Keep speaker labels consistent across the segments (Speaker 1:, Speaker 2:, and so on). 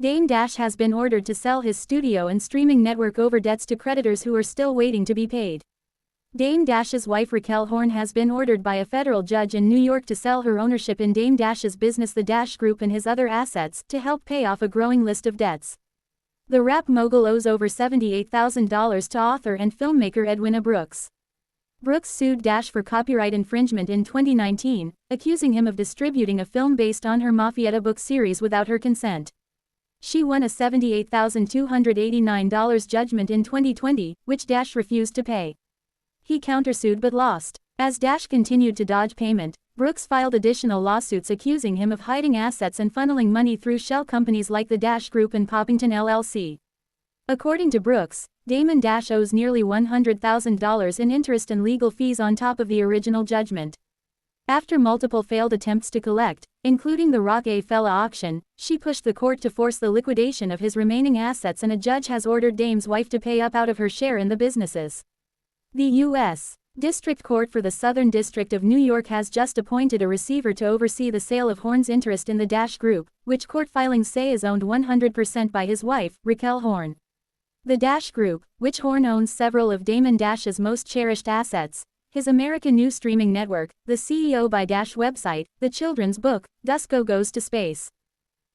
Speaker 1: Dame Dash has been ordered to sell his studio and streaming network over debts to creditors who are still waiting to be paid. Dame Dash's wife Raquel Horn has been ordered by a federal judge in New York to sell her ownership in Dame Dash's business The Dash Group and his other assets to help pay off a growing list of debts. The rap mogul owes over $78,000 to author and filmmaker Edwina Brooks. Brooks sued Dash for copyright infringement in 2019, accusing him of distributing a film based on her Maffietta book series without her consent. She won a $78,289 judgment in 2020, which Dash refused to pay. He countersued but lost. As Dash continued to dodge payment, Brooks filed additional lawsuits accusing him of hiding assets and funneling money through shell companies like the Dash Group and Poppington LLC. According to Brooks, Damon Dash owes nearly $100,000 in interest and legal fees on top of the original judgment. After multiple failed attempts to collect, including the Rockefeller auction, she pushed the court to force the liquidation of his remaining assets, and a judge has ordered Dame's wife to pay up out of her share in the businesses. The U.S. District Court for the Southern District of New York has just appointed a receiver to oversee the sale of Horn's interest in the Dash Group, which court filings say is owned 100% by his wife, Raquel Horn. The Dash Group, which Horn owns several of Damon Dash's most cherished assets, his American news streaming network, the CEO by Dash website, the children's book, Dusko Goes to Space.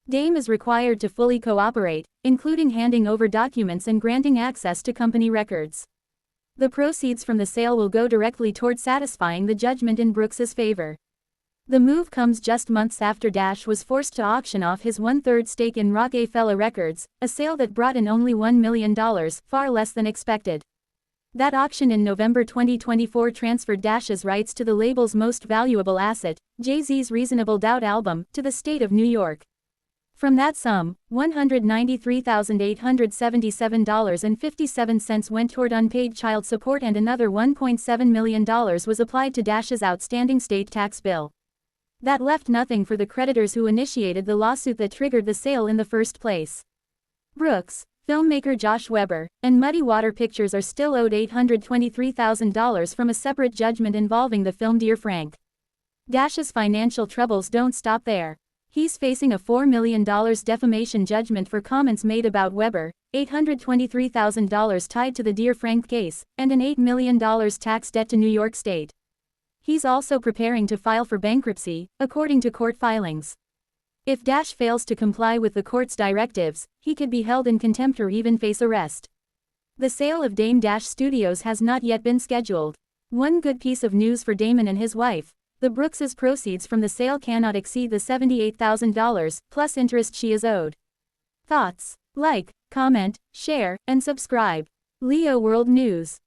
Speaker 1: Dame is required to fully cooperate, including handing over documents and granting access to company records. The proceeds from the sale will go directly toward satisfying the judgment in Brooks's favor. The move comes just months after Dash was forced to auction off his one-third stake in Rockefeller Records, a sale that brought in only $1 million, far less than expected. That auction in November 2024 transferred Dash's rights to the label's most valuable asset, Jay-Z's Reasonable Doubt album, to the state of New York. From that sum, $193,877.57 went toward unpaid child support and another $1.7 million was applied to Dash's outstanding state tax bill. That left nothing for the creditors who initiated the lawsuit that triggered the sale in the first place. Brooks, filmmaker Josh Weber, and Muddy Water Pictures are still owed $823,000 from a separate judgment involving the film Dear Frank. Dash's financial troubles don't stop there. He's facing a $4 million defamation judgment for comments made about Weber, $823,000 tied to the Dear Frank case, and an $8 million tax debt to New York State. He's also preparing to file for bankruptcy, according to court filings. If Dash fails to comply with the court's directives, he could be held in contempt or even face arrest. The sale of Dame Dash Studios has not yet been scheduled. One good piece of news for Damon and his wife: the Brooks' proceeds from the sale cannot exceed the $78,000, plus interest she is owed. Thoughts? Like, comment, share, and subscribe. LeoWorldNews.